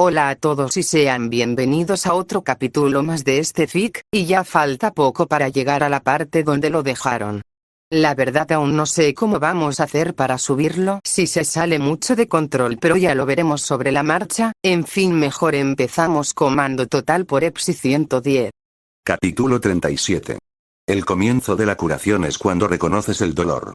Hola a todos y sean bienvenidos a otro capítulo más de este fic, y ya falta poco para llegar a la parte donde lo dejaron. La verdad aún no sé cómo vamos a hacer para subirlo si se sale mucho de control, pero ya lo veremos sobre la marcha. En fin, mejor empezamos. Comando total por EPSI 110. Capítulo 37. El comienzo de la curación es cuando reconoces el dolor.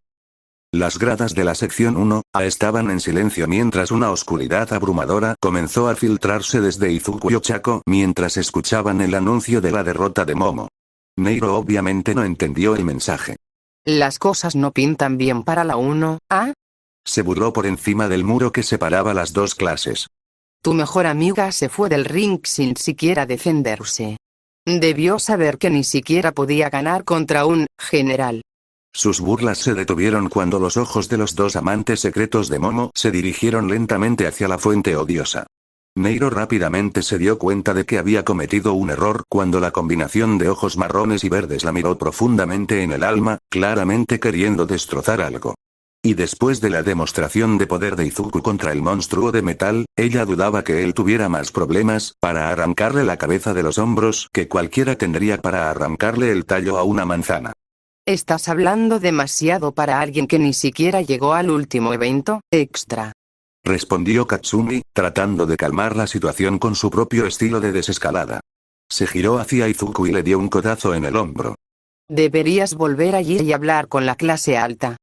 Las gradas de la sección 1A estaban en silencio mientras una oscuridad abrumadora comenzó a filtrarse desde Izuku y Ochako mientras escuchaban el anuncio de la derrota de Momo. Neiro obviamente no entendió el mensaje. Las cosas no pintan bien para la 1A. Se burló por encima del muro que separaba las dos clases. Tu mejor amiga se fue del ring sin siquiera defenderse. Debió saber que ni siquiera podía ganar contra un general. Sus burlas se detuvieron cuando los ojos de los dos amantes secretos de Momo se dirigieron lentamente hacia la fuente odiosa. Neiro rápidamente se dio cuenta de que había cometido un error cuando la combinación de ojos marrones y verdes la miró profundamente en el alma, claramente queriendo destrozar algo. Y después de la demostración de poder de Izuku contra el monstruo de metal, ella dudaba que él tuviera más problemas para arrancarle la cabeza de los hombros que cualquiera tendría para arrancarle el tallo a una manzana. Estás hablando demasiado para alguien que ni siquiera llegó al último evento extra. Respondió Katsumi, tratando de calmar la situación con su propio estilo de desescalada. Se giró hacia Izuku y le dio un codazo en el hombro. Deberías volver allí y hablar con la clase alta.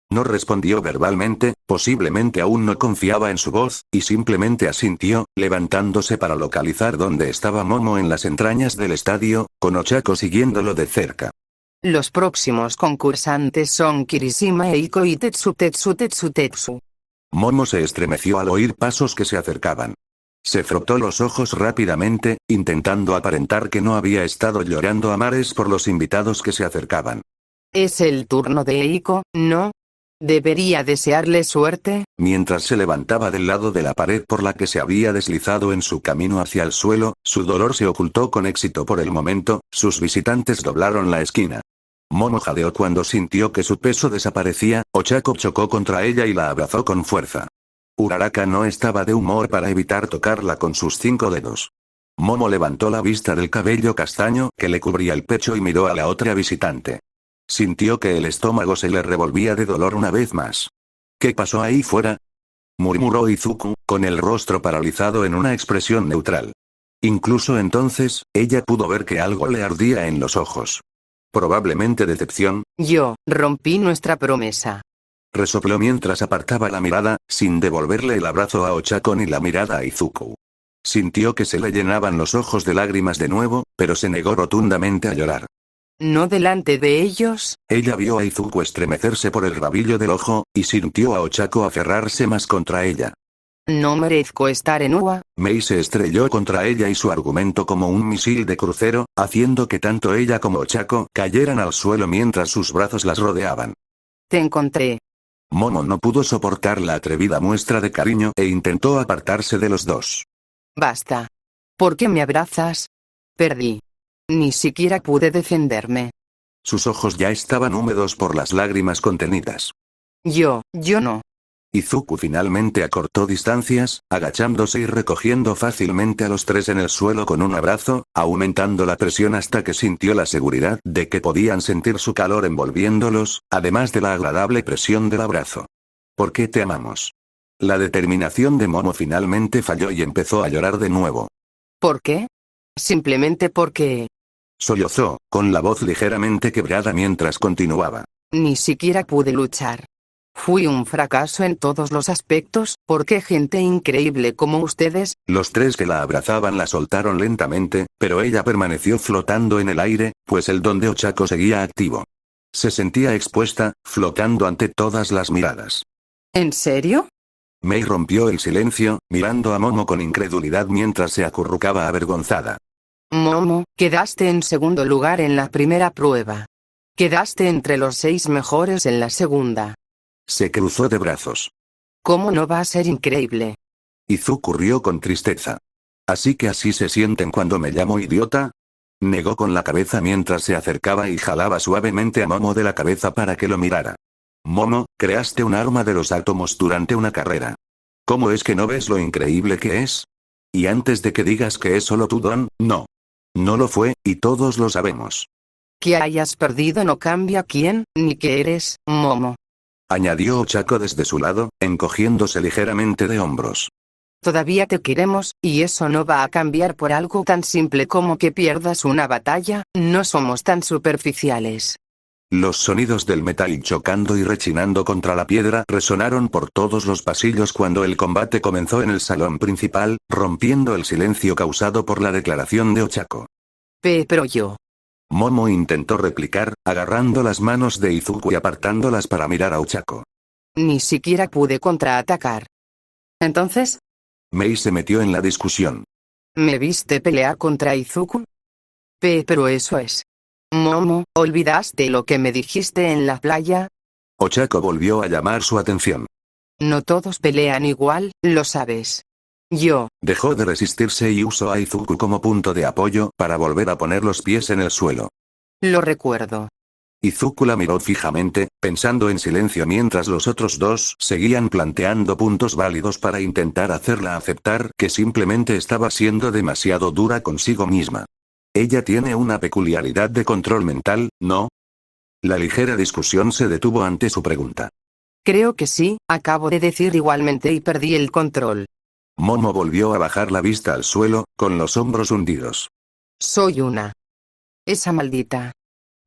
No respondió verbalmente, posiblemente aún no confiaba en su voz, y simplemente asintió, levantándose para localizar dónde estaba Momo en las entrañas del estadio, con Ochako siguiéndolo de cerca. Los próximos concursantes son Kirishima e Iko y Tetsu. Momo se estremeció al oír pasos que se acercaban. Se frotó los ojos rápidamente, intentando aparentar que no había estado llorando a mares por los invitados que se acercaban. Es el turno de Eiko, ¿no? Debería desearle suerte. Mientras se levantaba del lado de la pared por la que se había deslizado en su camino hacia el suelo, su dolor se ocultó con éxito por el momento. Sus visitantes doblaron la esquina. Momo jadeó cuando sintió que su peso desaparecía. Ochako chocó contra ella y la abrazó con fuerza. Uraraka no estaba de humor para evitar tocarla con sus 5 dedos. Momo levantó la vista del cabello castaño que le cubría el pecho y miró a la otra visitante. Sintió que el estómago se le revolvía de dolor una vez más. ¿Qué pasó ahí fuera?, murmuró Izuku, con el rostro paralizado en una expresión neutral. Incluso entonces, ella pudo ver que algo le ardía en los ojos. Probablemente decepción. Yo rompí nuestra promesa. Resopló mientras apartaba la mirada, sin devolverle el abrazo a Ochako ni la mirada a Izuku. Sintió que se le llenaban los ojos de lágrimas de nuevo, pero se negó rotundamente a llorar. No delante de ellos. Ella vio a Izuku estremecerse por el rabillo del ojo, y sintió a Ochako aferrarse más contra ella. No merezco estar en UA. Mei se estrelló contra ella y su argumento como un misil de crucero, haciendo que tanto ella como Ochako cayeran al suelo mientras sus brazos las rodeaban. Te encontré. Momo no pudo soportar la atrevida muestra de cariño e intentó apartarse de los dos. Basta. ¿Por qué me abrazas? Perdí. Ni siquiera pude defenderme. Sus ojos ya estaban húmedos por las lágrimas contenidas. Yo no. Izuku finalmente acortó distancias, agachándose y recogiendo fácilmente a los tres en el suelo con un abrazo, aumentando la presión hasta que sintió la seguridad de que podían sentir su calor envolviéndolos, además de la agradable presión del abrazo. ¿Por qué te amamos? La determinación de Momo finalmente falló y empezó a llorar de nuevo. ¿Por qué? Simplemente porque... Sollozó, con la voz ligeramente quebrada mientras continuaba. Ni siquiera pude luchar. Fui un fracaso en todos los aspectos, porque gente increíble como ustedes... Los tres que la abrazaban la soltaron lentamente, pero ella permaneció flotando en el aire, pues el don de Ochako seguía activo. Se sentía expuesta, flotando ante todas las miradas. ¿En serio? Mei rompió el silencio, mirando a Momo con incredulidad mientras se acurrucaba avergonzada. Momo, quedaste en segundo lugar en la primera prueba. Quedaste entre los 6 mejores en la segunda. Se cruzó de brazos. ¿Cómo no va a ser increíble? Izuku rió con tristeza. ¿Así que así se sienten cuando me llamo idiota? Negó con la cabeza mientras se acercaba y jalaba suavemente a Momo de la cabeza para que lo mirara. Momo, creaste un arma de los átomos durante una carrera. ¿Cómo es que no ves lo increíble que es? Y antes de que digas que es solo tu don, no. No lo fue, y todos lo sabemos. Que hayas perdido no cambia quién, ni qué eres, Momo. Añadió Ochako desde su lado, encogiéndose ligeramente de hombros. Todavía te queremos, y eso no va a cambiar por algo tan simple como que pierdas una batalla, no somos tan superficiales. Los sonidos del metal chocando y rechinando contra la piedra resonaron por todos los pasillos cuando el combate comenzó en el salón principal, rompiendo el silencio causado por la declaración de Ochako. Pero yo. Momo intentó replicar, agarrando las manos de Izuku y apartándolas para mirar a Ochako. Ni siquiera pude contraatacar. Entonces, Mei se metió en la discusión. ¿me viste pelear contra Izuku? Pero eso es. Momo, ¿olvidaste lo que me dijiste en la playa? Ochako volvió a llamar su atención. No todos pelean igual, lo sabes. Yo. Dejó de resistirse y usó a Izuku como punto de apoyo para volver a poner los pies en el suelo. Lo recuerdo. Izuku la miró fijamente, pensando en silencio mientras los otros dos seguían planteando puntos válidos para intentar hacerla aceptar que simplemente estaba siendo demasiado dura consigo misma. Ella tiene una peculiaridad de control mental, ¿no? La ligera discusión se detuvo ante su pregunta. Creo que sí, acabo de decir igualmente y perdí el control. Momo volvió a bajar la vista al suelo, con los hombros hundidos. Soy una. Esa maldita.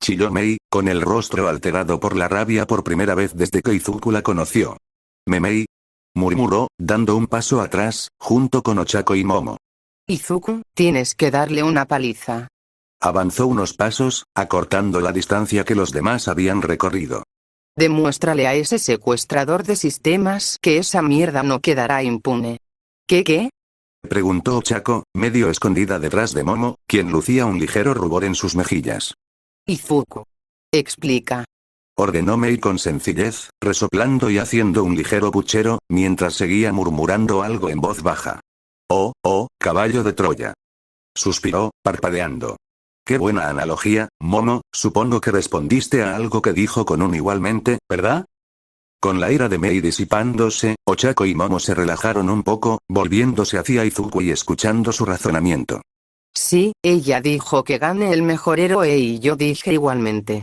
Chilló Mei, con el rostro alterado por la rabia por primera vez desde que Izuku la conoció. Memei, murmuró, dando un paso atrás, junto con Ochako y Momo. Izuku, tienes que darle una paliza. Avanzó unos pasos, acortando la distancia que los demás habían recorrido. Demuéstrale a ese secuestrador de sistemas que esa mierda no quedará impune. ¿Qué? Preguntó Ochako, medio escondida detrás de Momo, quien lucía un ligero rubor en sus mejillas. Izuku. Explica. Ordenó Mei con sencillez, resoplando y haciendo un ligero puchero, mientras seguía murmurando algo en voz baja. Oh, caballo de Troya. Suspiró, parpadeando. Qué buena analogía, Momo, supongo que respondiste a algo que dijo con un igualmente, ¿verdad? Con la ira de Mei disipándose, Ochako y Momo se relajaron un poco, volviéndose hacia Izuku y escuchando su razonamiento. Sí, ella dijo que gane el mejor héroe y yo dije igualmente.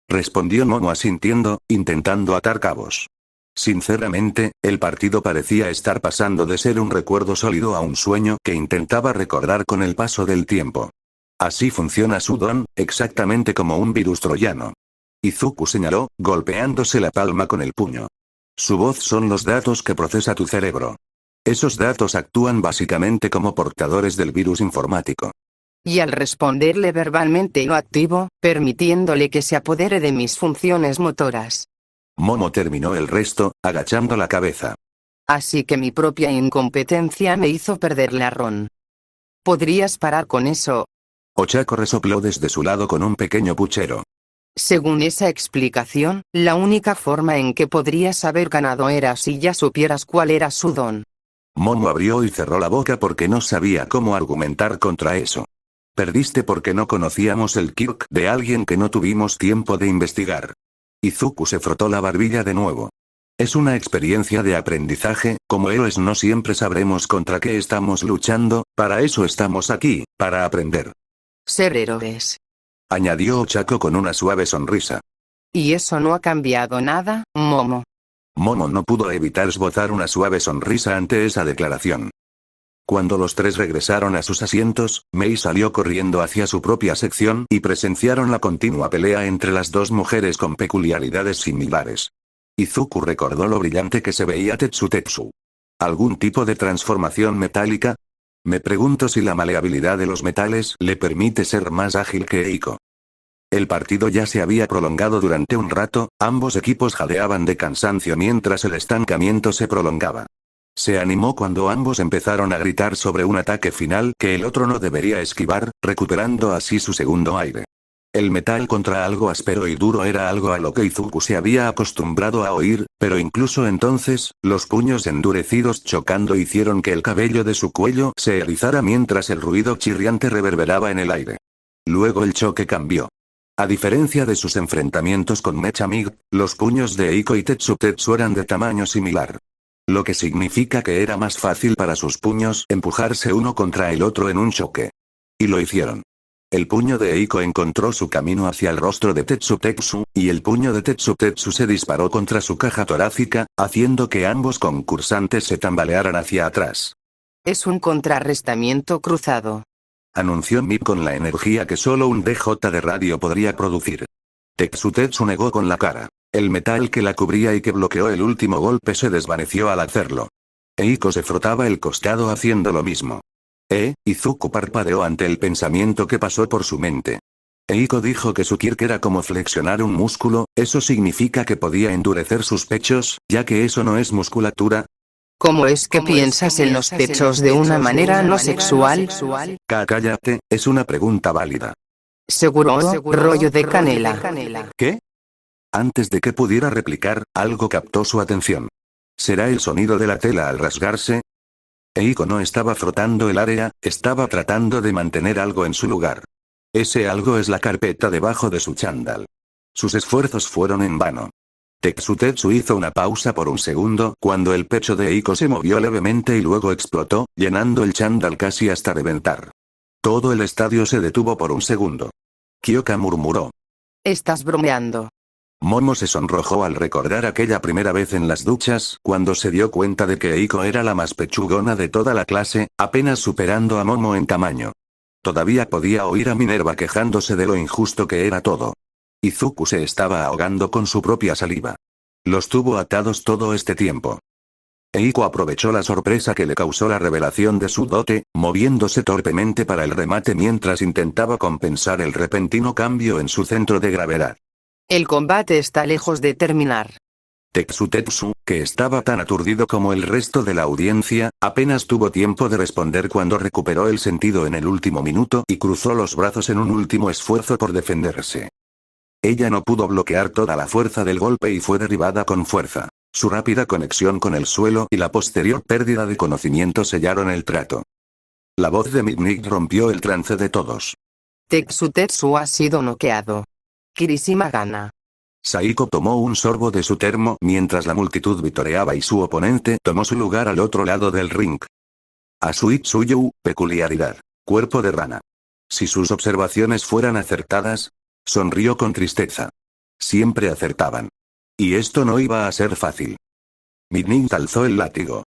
Respondió Momo asintiendo, intentando atar cabos. Sinceramente, el partido parecía estar pasando de ser un recuerdo sólido a un sueño que intentaba recordar con el paso del tiempo. Así funciona su don, exactamente como un virus troyano. Izuku señaló, golpeándose la palma con el puño. Su voz son los datos que procesa tu cerebro. Esos datos actúan básicamente como portadores del virus informático. Y al responderle verbalmente lo activo, permitiéndole que se apodere de mis funciones motoras. Momo terminó el resto, agachando la cabeza. Así que mi propia incompetencia me hizo perder la ron. ¿Podrías parar con eso? Ochako resopló desde su lado con un pequeño puchero. Según esa explicación, la única forma en que podrías haber ganado era si ya supieras cuál era su don. Momo abrió y cerró la boca porque no sabía cómo argumentar contra eso. Perdiste porque no conocíamos el Kirk de alguien que no tuvimos tiempo de investigar. Izuku se frotó la barbilla de nuevo. Es una experiencia de aprendizaje, como héroes no siempre sabremos contra qué estamos luchando, para eso estamos aquí, para aprender. Ser héroes. Añadió Ochako con una suave sonrisa. Y eso no ha cambiado nada, Momo. Momo no pudo evitar esbozar una suave sonrisa ante esa declaración. Cuando los tres regresaron a sus asientos, Mei salió corriendo hacia su propia sección y presenciaron la continua pelea entre las dos mujeres con peculiaridades similares. Izuku recordó lo brillante que se veía Tetsu. ¿Algún tipo de transformación metálica? Me pregunto si la maleabilidad de los metales le permite ser más ágil que Eiko. El partido ya se había prolongado durante un rato, ambos equipos jadeaban de cansancio mientras el estancamiento se prolongaba. Se animó cuando ambos empezaron a gritar sobre un ataque final que el otro no debería esquivar, recuperando así su segundo aire. El metal contra algo áspero y duro era algo a lo que Izuku se había acostumbrado a oír, pero incluso entonces, los puños endurecidos chocando hicieron que el cabello de su cuello se erizara mientras el ruido chirriante reverberaba en el aire. Luego el choque cambió. A diferencia de sus enfrentamientos con Mechamig, los puños de Eiko y Tetsu eran de tamaño similar. Lo que significa que era más fácil para sus puños empujarse uno contra el otro en un choque. Y lo hicieron. El puño de Eiko encontró su camino hacia el rostro de Tetsu, y el puño de Tetsu se disparó contra su caja torácica, haciendo que ambos concursantes se tambalearan hacia atrás. Es un contrarrestamiento cruzado, Anunció Mip con la energía que solo un DJ de radio podría producir. Tetsu negó con la cara. El metal que la cubría y que bloqueó el último golpe se desvaneció al hacerlo. Eiko se frotaba el costado haciendo lo mismo. Izuku parpadeó ante el pensamiento que pasó por su mente. Eiko dijo que su kirk era como flexionar un músculo, ¿eso significa que podía endurecer sus pechos, ya que eso no es musculatura? ¿Cómo es que piensas en los pechos de una manera no sexual? Cállate, es una pregunta válida. Seguro, rollo de canela. ¿Qué? Antes de que pudiera replicar, algo captó su atención. ¿Será el sonido de la tela al rasgarse? Eiko no estaba frotando el área, estaba tratando de mantener algo en su lugar. Ese algo es la carpeta debajo de su chándal. Sus esfuerzos fueron en vano. Tetsu hizo una pausa por un segundo cuando el pecho de Eiko se movió levemente y luego explotó, llenando el chándal casi hasta reventar. Todo el estadio se detuvo por un segundo. Kyoka murmuró. Estás bromeando. Momo se sonrojó al recordar aquella primera vez en las duchas, cuando se dio cuenta de que Eiko era la más pechugona de toda la clase, apenas superando a Momo en tamaño. Todavía podía oír a Minerva quejándose de lo injusto que era todo. Izuku se estaba ahogando con su propia saliva. Los tuvo atados todo este tiempo. Eiko aprovechó la sorpresa que le causó la revelación de su dote, moviéndose torpemente para el remate mientras intentaba compensar el repentino cambio en su centro de gravedad. El combate está lejos de terminar. Tetsu, que estaba tan aturdido como el resto de la audiencia, apenas tuvo tiempo de responder cuando recuperó el sentido en el último minuto y cruzó los brazos en un último esfuerzo por defenderse. Ella no pudo bloquear toda la fuerza del golpe y fue derribada con fuerza. Su rápida conexión con el suelo y la posterior pérdida de conocimiento sellaron el trato. La voz de Midnight rompió el trance de todos. Tetsu ha sido noqueado. Kirishima gana. Saiko tomó un sorbo de su termo mientras la multitud vitoreaba y su oponente tomó su lugar al otro lado del ring. Asui Tsuyu, peculiaridad. Cuerpo de rana. Si sus observaciones fueran acertadas, sonrió con tristeza. Siempre acertaban. Y esto no iba a ser fácil. Midnight alzó el látigo.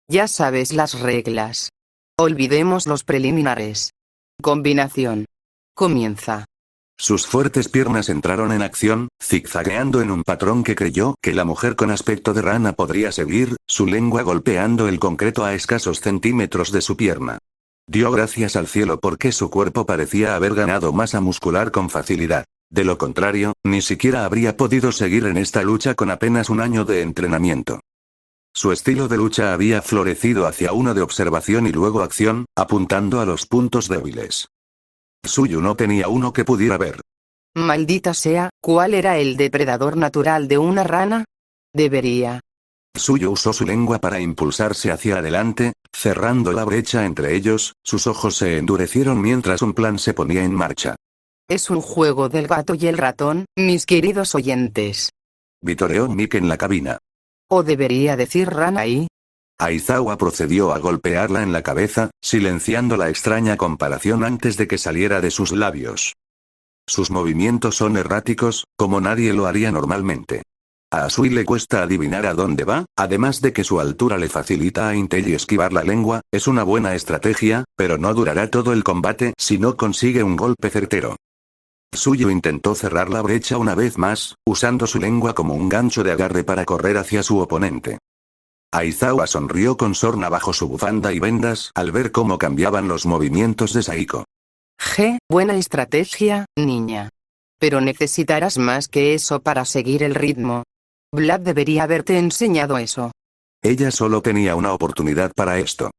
Ya sabes las reglas. Olvidemos los preliminares. Combinación. Comienza. Sus fuertes piernas entraron en acción, zigzagueando en un patrón que creyó que la mujer con aspecto de rana podría seguir, su lengua golpeando el concreto a escasos centímetros de su pierna. Dio gracias al cielo porque su cuerpo parecía haber ganado masa muscular con facilidad. De lo contrario, ni siquiera habría podido seguir en esta lucha con apenas un año de entrenamiento. Su estilo de lucha había florecido hacia uno de observación y luego acción, apuntando a los puntos débiles. Tsuyu no tenía uno que pudiera ver. Maldita sea, ¿cuál era el depredador natural de una rana? Debería. Tsuyu usó su lengua para impulsarse hacia adelante, cerrando la brecha entre ellos, sus ojos se endurecieron mientras un plan se ponía en marcha. Es un juego del gato y el ratón, mis queridos oyentes. Vitoreó Mick en la cabina. ¿O debería decir rana y? Aizawa procedió a golpearla en la cabeza, silenciando la extraña comparación antes de que saliera de sus labios. Sus movimientos son erráticos, como nadie lo haría normalmente. A Asui le cuesta adivinar a dónde va, además de que su altura le facilita a Intei esquivar la lengua, es una buena estrategia, pero no durará todo el combate si no consigue un golpe certero. Tsuyu intentó cerrar la brecha una vez más, usando su lengua como un gancho de agarre para correr hacia su oponente. Aizawa sonrió con sorna bajo su bufanda y vendas al ver cómo cambiaban los movimientos de Saiko. Buena estrategia, niña. Pero necesitarás más que eso para seguir el ritmo. Vlad debería haberte enseñado eso. Ella solo tenía una oportunidad para esto.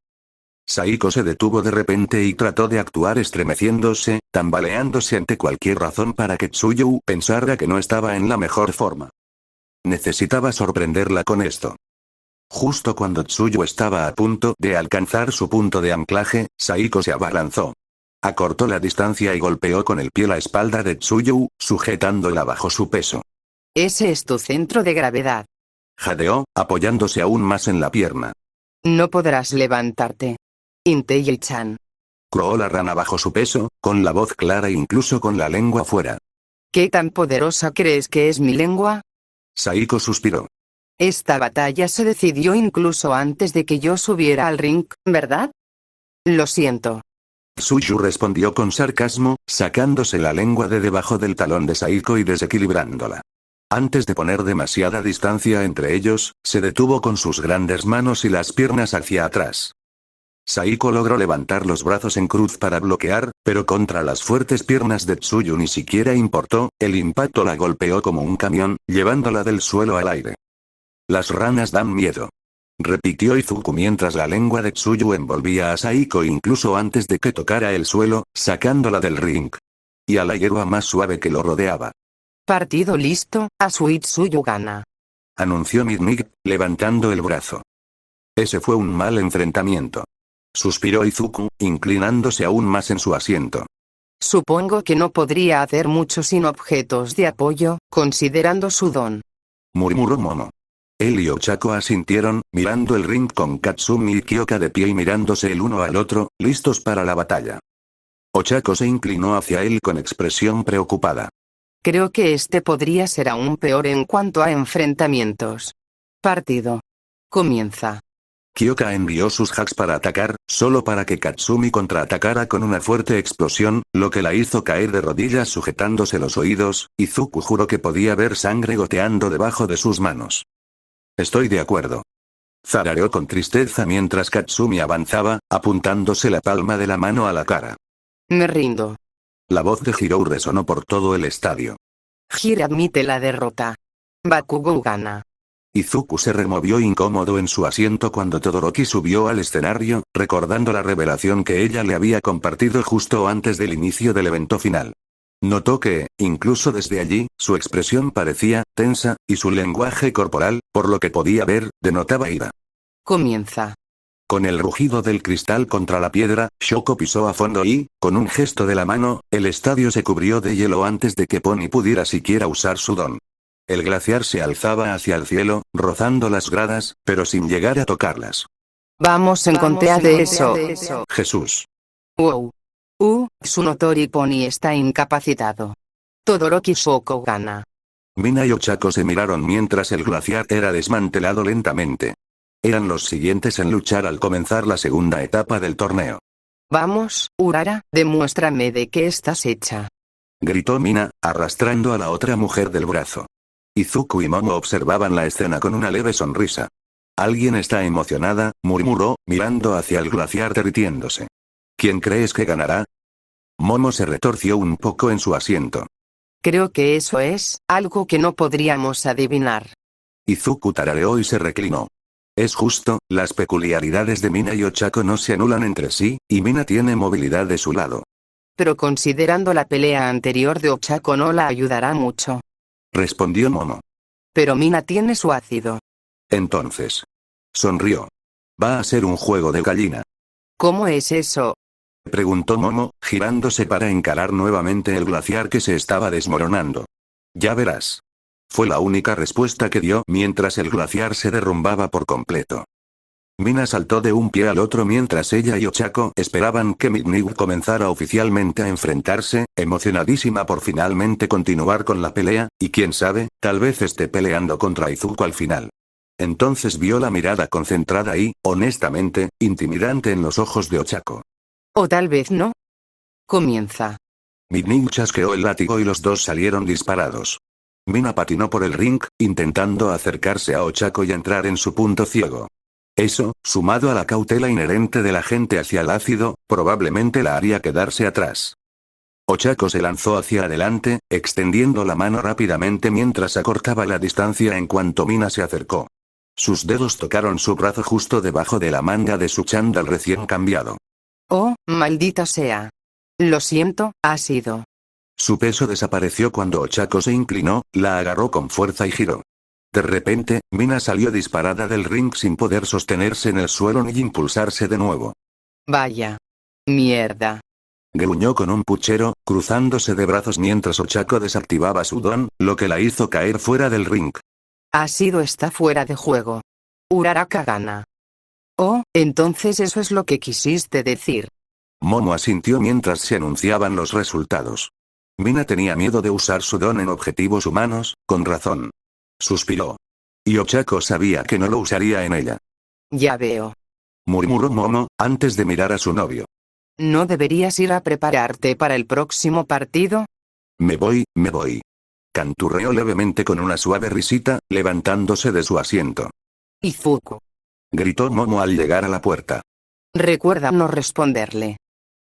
Saiko se detuvo de repente y trató de actuar estremeciéndose, tambaleándose ante cualquier razón para que Tsuyu pensara que no estaba en la mejor forma. Necesitaba sorprenderla con esto. Justo cuando Tsuyu estaba a punto de alcanzar su punto de anclaje, Saiko se abalanzó. Acortó la distancia y golpeó con el pie la espalda de Tsuyu, sujetándola bajo su peso. Ese es tu centro de gravedad. jadeó, apoyándose aún más en la pierna. No podrás levantarte. Intei-chan. Croó la rana bajo su peso, con la voz clara e incluso con la lengua fuera. ¿Qué tan poderosa crees que es mi lengua? Saiko suspiró. Esta batalla se decidió incluso antes de que yo subiera al ring, ¿verdad? Lo siento. Tsuyu respondió con sarcasmo, sacándose la lengua de debajo del talón de Saiko y desequilibrándola. Antes de poner demasiada distancia entre ellos, se detuvo con sus grandes manos y las piernas hacia atrás. Saiko logró levantar los brazos en cruz para bloquear, pero contra las fuertes piernas de Tsuyu ni siquiera importó, el impacto la golpeó como un camión, llevándola del suelo al aire. Las ranas dan miedo. Repitió Izuku mientras la lengua de Tsuyu envolvía a Saiko incluso antes de que tocara el suelo, sacándola del ring. Y a la hierba más suave que lo rodeaba. Partido listo, Asui Tsuyu gana. Anunció Midnight, levantando el brazo. Ese fue un mal enfrentamiento. Suspiró Izuku, inclinándose aún más en su asiento. Supongo que no podría hacer mucho sin objetos de apoyo, considerando su don. Murmuró Momo. Él y Ochako asintieron, mirando el ring con Katsumi y Kyoka de pie y mirándose el uno al otro, listos para la batalla. Ochako se inclinó hacia él con expresión preocupada. Creo que este podría ser aún peor en cuanto a enfrentamientos. Partido. Comienza. Kyoka envió sus hacks para atacar, solo para que Katsumi contraatacara con una fuerte explosión, lo que la hizo caer de rodillas sujetándose los oídos, y Izuku juró que podía ver sangre goteando debajo de sus manos. Estoy de acuerdo. Zarareó con tristeza mientras Katsumi avanzaba, apuntándose la palma de la mano a la cara. Me rindo. La voz de Hirou resonó por todo el estadio. Hiro admite la derrota. Bakugou gana. Izuku se removió incómodo en su asiento cuando Todoroki subió al escenario, recordando la revelación que ella le había compartido justo antes del inicio del evento final. Notó que, incluso desde allí, su expresión parecía tensa, y su lenguaje corporal, por lo que podía ver, denotaba ira. Comienza. Con el rugido del cristal contra la piedra, Shoko pisó a fondo y, con un gesto de la mano, el estadio se cubrió de hielo antes de que Pony pudiera siquiera usar su don. El glaciar se alzaba hacia el cielo, rozando las gradas, pero sin llegar a tocarlas. Vamos en contea de eso. Jesús. Wow. Tsunotori Pony está incapacitado. Todoroki Shoko gana. Mina y Ochako se miraron mientras el glaciar era desmantelado lentamente. Eran los siguientes en luchar al comenzar la segunda etapa del torneo. Vamos, Urara, demuéstrame de qué estás hecha. Gritó Mina, arrastrando a la otra mujer del brazo. Izuku y Momo observaban la escena con una leve sonrisa. Alguien está emocionada, murmuró, mirando hacia el glaciar derritiéndose. ¿Quién crees que ganará? Momo se retorció un poco en su asiento. Creo que eso es algo que no podríamos adivinar. Izuku tarareó y se reclinó. Es justo, las peculiaridades de Mina y Ochako no se anulan entre sí, y Mina tiene movilidad de su lado. Pero considerando la pelea anterior de Ochako no la ayudará mucho. Respondió Momo. Pero Mina tiene su ácido. Entonces. Sonrió. Va a ser un juego de gallina. ¿Cómo es eso? Preguntó Momo, girándose para encarar nuevamente el glaciar que se estaba desmoronando. Ya verás. Fue la única respuesta que dio mientras el glaciar se derrumbaba por completo. Mina saltó de un pie al otro mientras ella y Ochako esperaban que Midnight comenzara oficialmente a enfrentarse, emocionadísima por finalmente continuar con la pelea, y quién sabe, tal vez esté peleando contra Izuku al final. Entonces vio la mirada concentrada y, honestamente, intimidante en los ojos de Ochako. O tal vez no. Comienza. Midnight chasqueó el látigo y los dos salieron disparados. Mina patinó por el ring, intentando acercarse a Ochako y entrar en su punto ciego. Eso, sumado a la cautela inherente de la gente hacia el ácido, probablemente la haría quedarse atrás. Ochako se lanzó hacia adelante, extendiendo la mano rápidamente mientras acortaba la distancia en cuanto Mina se acercó. Sus dedos tocaron su brazo justo debajo de la manga de su chándal recién cambiado. Oh, maldita sea. Lo siento, ha sido. Su peso desapareció cuando Ochako se inclinó, la agarró con fuerza y giró. De repente, Mina salió disparada del ring sin poder sostenerse en el suelo ni impulsarse de nuevo. Vaya. Mierda. Gruñó con un puchero, cruzándose de brazos mientras Ochako desactivaba su don, lo que la hizo caer fuera del ring. Ashido está fuera de juego. Uraraka gana. Oh, entonces eso es lo que quisiste decir. Momo asintió mientras se anunciaban los resultados. Mina tenía miedo de usar su don en objetivos humanos, con razón. Suspiró. Y Ochako sabía que no lo usaría en ella. Ya veo. Murmuró Momo, antes de mirar a su novio. ¿No deberías ir a prepararte para el próximo partido? Me voy. Canturreó levemente con una suave risita, levantándose de su asiento. Izuku. Gritó Momo al llegar a la puerta. Recuerda no responderle.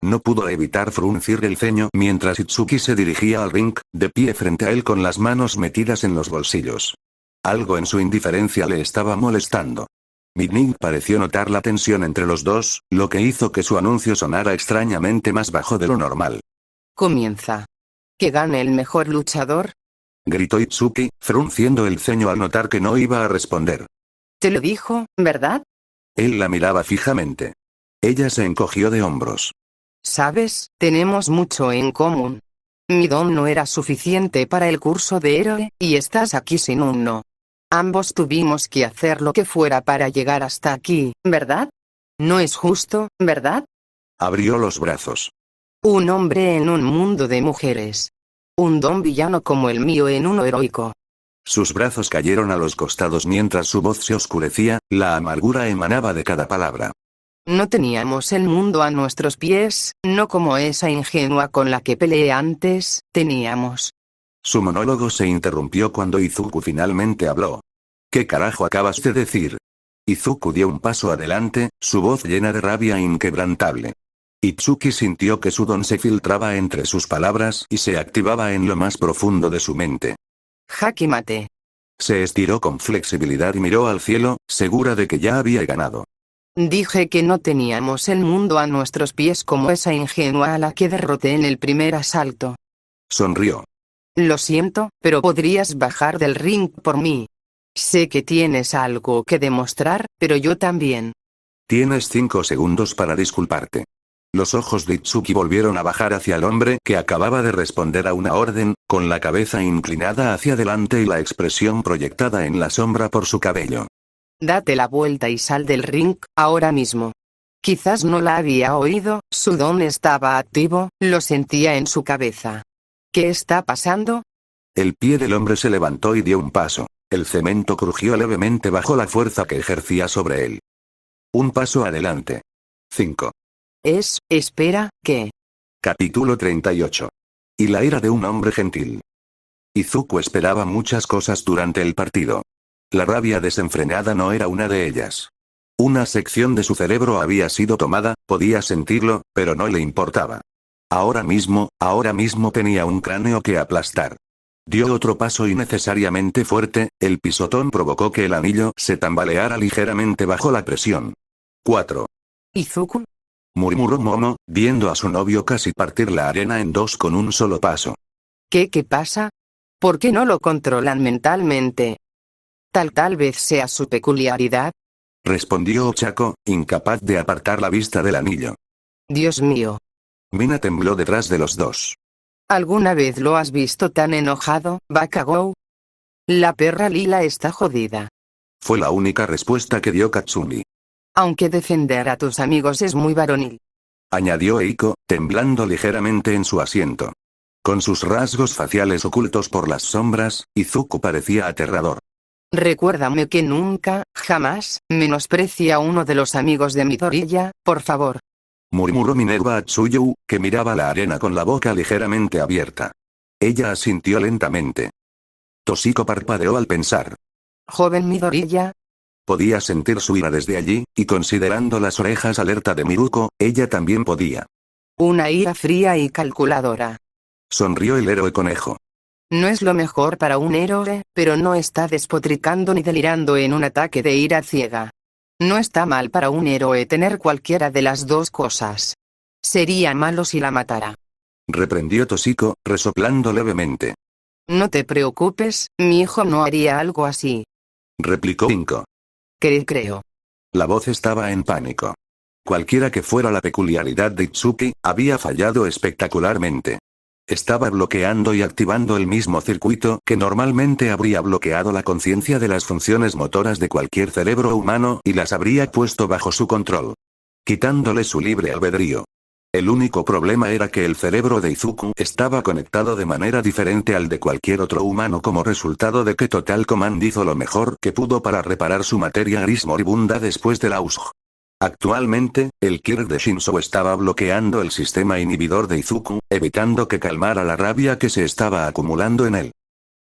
No pudo evitar fruncir el ceño mientras Itsuki se dirigía al ring, de pie frente a él con las manos metidas en los bolsillos. Algo en su indiferencia le estaba molestando. Midnight pareció notar la tensión entre los dos, lo que hizo que su anuncio sonara extrañamente más bajo de lo normal. Comienza. ¿Que gane el mejor luchador? Gritó Itsuki, frunciendo el ceño al notar que no iba a responder. Te lo dijo, ¿verdad? Él la miraba fijamente. Ella se encogió de hombros. Sabes, tenemos mucho en común. Mi don no era suficiente para el curso de héroe, y estás aquí sin uno. Ambos tuvimos que hacer lo que fuera para llegar hasta aquí, ¿verdad? No es justo, ¿verdad? Abrió los brazos. Un hombre en un mundo de mujeres. Un don villano como el mío en uno heroico. Sus brazos cayeron a los costados mientras su voz se oscurecía, la amargura emanaba de cada palabra. No teníamos el mundo a nuestros pies, no como esa ingenua con la que peleé antes, teníamos. Su monólogo se interrumpió cuando Izuku finalmente habló. ¿Qué carajo acabas de decir? Izuku dio un paso adelante, su voz llena de rabia inquebrantable. Itsuki sintió que su don se filtraba entre sus palabras y se activaba en lo más profundo de su mente. Jaque mate. Se estiró con flexibilidad y miró al cielo, segura de que ya había ganado. Dije que no teníamos el mundo a nuestros pies como esa ingenua a la que derroté en el primer asalto. Sonrió. Lo siento, pero podrías bajar del ring por mí. Sé que tienes algo que demostrar, pero yo también. Tienes 5 segundos para disculparte. Los ojos de Itsuki volvieron a bajar hacia el hombre que acababa de responder a una orden, con la cabeza inclinada hacia adelante y la expresión proyectada en la sombra por su cabello. Date la vuelta y sal del ring, ahora mismo. Quizás no la había oído, su don estaba activo, lo sentía en su cabeza. ¿Qué está pasando? El pie del hombre se levantó y dio un paso. El cemento crujió levemente bajo la fuerza que ejercía sobre él. Un paso adelante. 5. Espera, ¿qué? Capítulo 38. Y la ira de un hombre gentil. Izuku esperaba muchas cosas durante el partido. La rabia desenfrenada no era una de ellas. Una sección de su cerebro había sido tomada, podía sentirlo, pero no le importaba. Ahora mismo tenía un cráneo que aplastar. Dio otro paso innecesariamente fuerte, el pisotón provocó que el anillo se tambaleara ligeramente bajo la presión. 4. ¿Izuku? Murmuró Momo, viendo a su novio casi partir la arena en dos con un solo paso. ¿Qué pasa? ¿Por qué no lo controlan mentalmente? Tal vez sea su peculiaridad. Respondió Ochako, incapaz de apartar la vista del anillo. Dios mío. Mina tembló detrás de los dos. ¿Alguna vez lo has visto tan enojado, Bakagou? La perra lila está jodida. Fue la única respuesta que dio Katsumi. Aunque defender a tus amigos es muy varonil. Añadió Eiko, temblando ligeramente en su asiento. Con sus rasgos faciales ocultos por las sombras, Izuku parecía aterrador. Recuérdame que nunca, jamás, menosprecie a uno de los amigos de Midoriya, por favor. Murmuró Minerva a Tsuyu, que miraba la arena con la boca ligeramente abierta. Ella asintió lentamente. Toshiko parpadeó al pensar. Joven Midoriya. Podía sentir su ira desde allí, y considerando las orejas alerta de Miruko, ella también podía. Una ira fría y calculadora. Sonrió el héroe conejo. No es lo mejor para un héroe, pero no está despotricando ni delirando en un ataque de ira ciega. No está mal para un héroe tener cualquiera de las dos cosas. Sería malo si la matara. Reprendió Toshiko, resoplando levemente. No te preocupes, mi hijo no haría algo así. Replicó Inko. Creo. La voz estaba en pánico. Cualquiera que fuera la peculiaridad de Itsuki, había fallado espectacularmente. Estaba bloqueando y activando el mismo circuito que normalmente habría bloqueado la conciencia de las funciones motoras de cualquier cerebro humano y las habría puesto bajo su control, quitándole su libre albedrío. El único problema era que el cerebro de Izuku estaba conectado de manera diferente al de cualquier otro humano como resultado de que Total Command hizo lo mejor que pudo para reparar su materia gris moribunda después del Ausg. Actualmente, el Kirk de Shinzo estaba bloqueando el sistema inhibidor de Izuku, evitando que calmara la rabia que se estaba acumulando en él.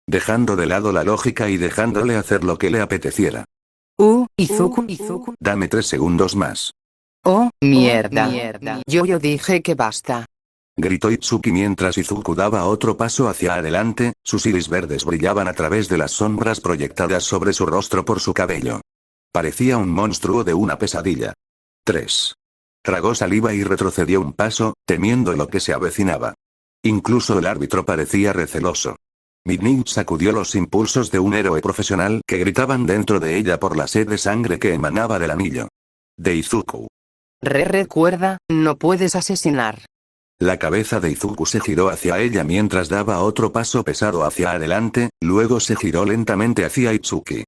Dejando de lado la lógica y dejándole hacer lo que le apeteciera. Izuku. Dame 3 segundos más. Oh, mierda. Yo dije que basta. Gritó Itsuki mientras Izuku daba otro paso hacia adelante, sus iris verdes brillaban a través de las sombras proyectadas sobre su rostro por su cabello. Parecía un monstruo de una pesadilla. 3. Tragó saliva y retrocedió un paso, temiendo lo que se avecinaba. Incluso el árbitro parecía receloso. Midnight sacudió los impulsos de un héroe profesional que gritaban dentro de ella por la sed de sangre que emanaba del anillo de Izuku. Recuerda, no puedes asesinar. La cabeza de Izuku se giró hacia ella mientras daba otro paso pesado hacia adelante, luego se giró lentamente hacia Itsuki.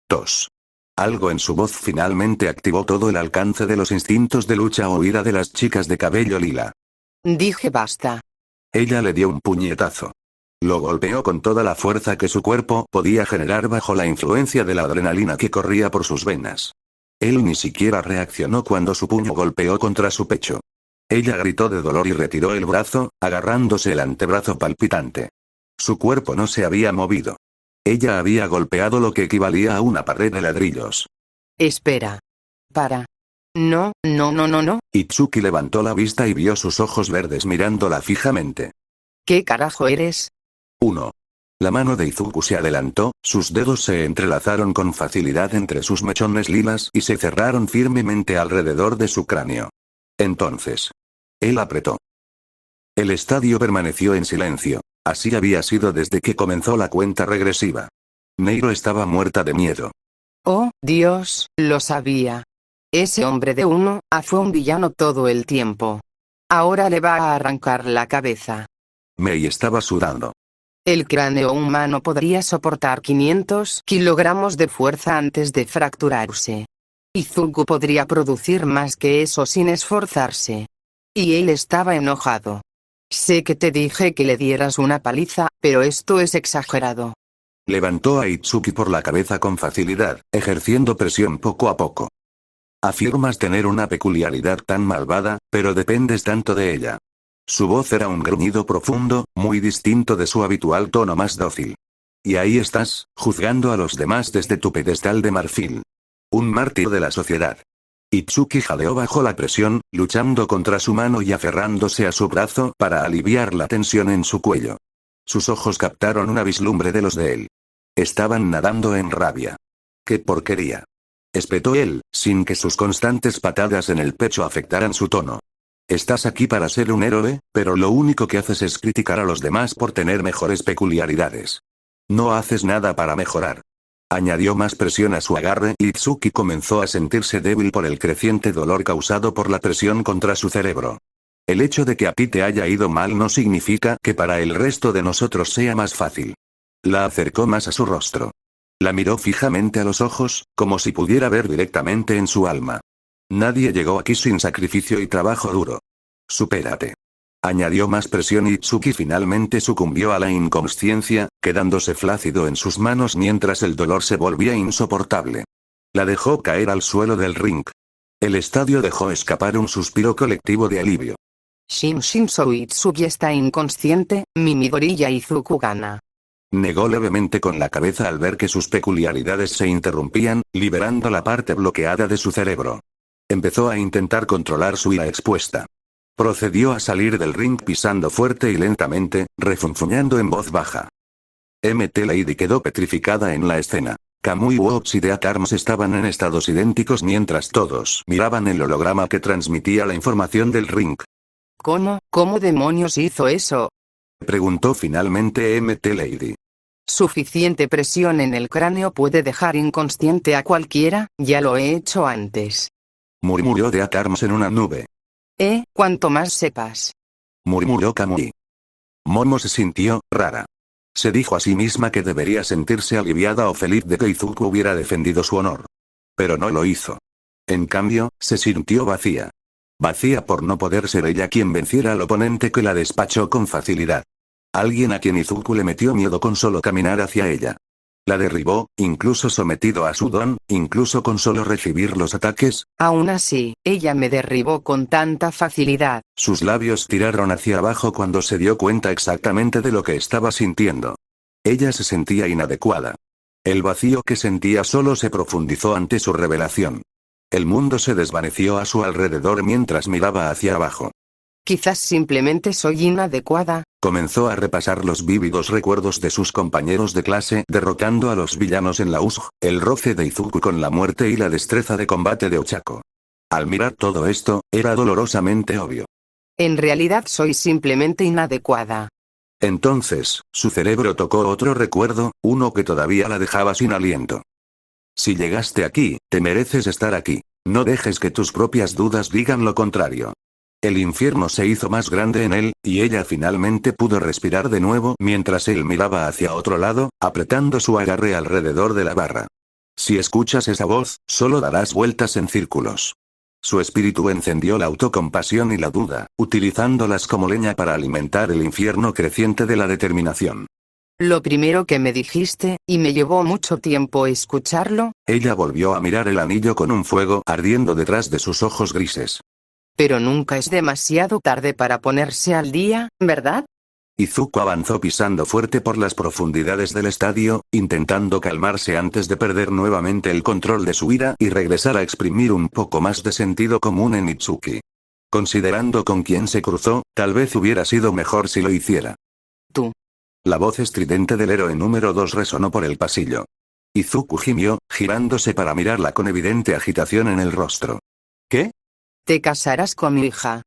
Tos. Algo en su voz finalmente activó todo el alcance de los instintos de lucha o ira de las chicas de cabello lila. Dije basta. Ella le dio un puñetazo. Lo golpeó con toda la fuerza que su cuerpo podía generar bajo la influencia de la adrenalina que corría por sus venas. Él ni siquiera reaccionó cuando su puño golpeó contra su pecho. Ella gritó de dolor y retiró el brazo, agarrándose el antebrazo palpitante. Su cuerpo no se había movido. Ella había golpeado lo que equivalía a una pared de ladrillos. Espera. Para. No. Itsuki levantó la vista y vio sus ojos verdes mirándola fijamente. ¿Qué carajo eres? 1. La mano de Izuku se adelantó, sus dedos se entrelazaron con facilidad entre sus mechones lilas y se cerraron firmemente alrededor de su cráneo. Entonces, él apretó. El estadio permaneció en silencio. Así había sido desde que comenzó la cuenta regresiva. Neiro estaba muerta de miedo. Oh, Dios, lo sabía. Ese hombre de fue un villano todo el tiempo. Ahora le va a arrancar la cabeza. Mei estaba sudando. El cráneo humano podría soportar 500 kilogramos de fuerza antes de fracturarse. Izuku podría producir más que eso sin esforzarse. Y él estaba enojado. Sé que te dije que le dieras una paliza, pero esto es exagerado. Levantó a Itsuki por la cabeza con facilidad, ejerciendo presión poco a poco. Afirmas tener una peculiaridad tan malvada, pero dependes tanto de ella. Su voz era un gruñido profundo, muy distinto de su habitual tono más dócil. Y ahí estás, juzgando a los demás desde tu pedestal de marfil. Un mártir de la sociedad. Itsuki jadeó bajo la presión, luchando contra su mano y aferrándose a su brazo para aliviar la tensión en su cuello. Sus ojos captaron una vislumbre de los de él. Estaban nadando en rabia. ¡Qué porquería! Espetó él, sin que sus constantes patadas en el pecho afectaran su tono. Estás aquí para ser un héroe, pero lo único que haces es criticar a los demás por tener mejores peculiaridades. No haces nada para mejorar. Añadió más presión a su agarre y Itsuki comenzó a sentirse débil por el creciente dolor causado por la presión contra su cerebro. El hecho de que a ti te haya ido mal no significa que para el resto de nosotros sea más fácil. La acercó más a su rostro. La miró fijamente a los ojos, como si pudiera ver directamente en su alma. Nadie llegó aquí sin sacrificio y trabajo duro. Supérate. Añadió más presión y Itsuki finalmente sucumbió a la inconsciencia, quedándose flácido en sus manos mientras el dolor se volvía insoportable. La dejó caer al suelo del ring. El estadio dejó escapar un suspiro colectivo de alivio. Shinzo Itsuki está inconsciente, mi Midori y Izuku gana. Negó levemente con la cabeza al ver que sus peculiaridades se interrumpían, liberando la parte bloqueada de su cerebro. Empezó a intentar controlar su ira expuesta. Procedió a salir del ring pisando fuerte y lentamente, refunfuñando en voz baja. Mt. Lady quedó petrificada en la escena. Kamui Wops y Death Arms estaban en estados idénticos mientras todos miraban el holograma que transmitía la información del ring. ¿Cómo demonios hizo eso? Preguntó finalmente Mt. Lady. Suficiente presión en el cráneo puede dejar inconsciente a cualquiera, ya lo he hecho antes. Murmuró Death Arms en una nube. Cuanto más sepas. Murmuró Kamui. Momo se sintió rara. Se dijo a sí misma que debería sentirse aliviada o feliz de que Izuku hubiera defendido su honor. Pero no lo hizo. En cambio, se sintió vacía. Vacía por no poder ser ella quien venciera al oponente que la despachó con facilidad. Alguien a quien Izuku le metió miedo con solo caminar hacia ella. La derribó, incluso sometido a su don, incluso con solo recibir los ataques. Aún así, ella me derribó con tanta facilidad. Sus labios tiraron hacia abajo cuando se dio cuenta exactamente de lo que estaba sintiendo. Ella se sentía inadecuada. El vacío que sentía solo se profundizó ante su revelación. El mundo se desvaneció a su alrededor mientras miraba hacia abajo. Quizás simplemente soy inadecuada. Comenzó a repasar los vívidos recuerdos de sus compañeros de clase derrotando a los villanos en la USG, el roce de Izuku con la muerte y la destreza de combate de Ochako. Al mirar todo esto, era dolorosamente obvio. En realidad soy simplemente inadecuada. Entonces, su cerebro tocó otro recuerdo, uno que todavía la dejaba sin aliento. Si llegaste aquí, te mereces estar aquí. No dejes que tus propias dudas digan lo contrario. El infierno se hizo más grande en él, y ella finalmente pudo respirar de nuevo mientras él miraba hacia otro lado, apretando su agarre alrededor de la barra. Si escuchas esa voz, solo darás vueltas en círculos. Su espíritu encendió la autocompasión y la duda, utilizándolas como leña para alimentar el infierno creciente de la determinación. Lo primero que me dijiste, y me llevó mucho tiempo escucharlo. Ella volvió a mirar el anillo con un fuego ardiendo detrás de sus ojos grises. Pero nunca es demasiado tarde para ponerse al día, ¿verdad? Izuku avanzó pisando fuerte por las profundidades del estadio, intentando calmarse antes de perder nuevamente el control de su ira y regresar a exprimir un poco más de sentido común en Itsuki. Considerando con quién se cruzó, tal vez hubiera sido mejor si lo hiciera. Tú. La voz estridente del héroe número 2 resonó por el pasillo. Izuku gimió, girándose para mirarla con evidente agitación en el rostro. ¿Qué? Te casarás con mi hija.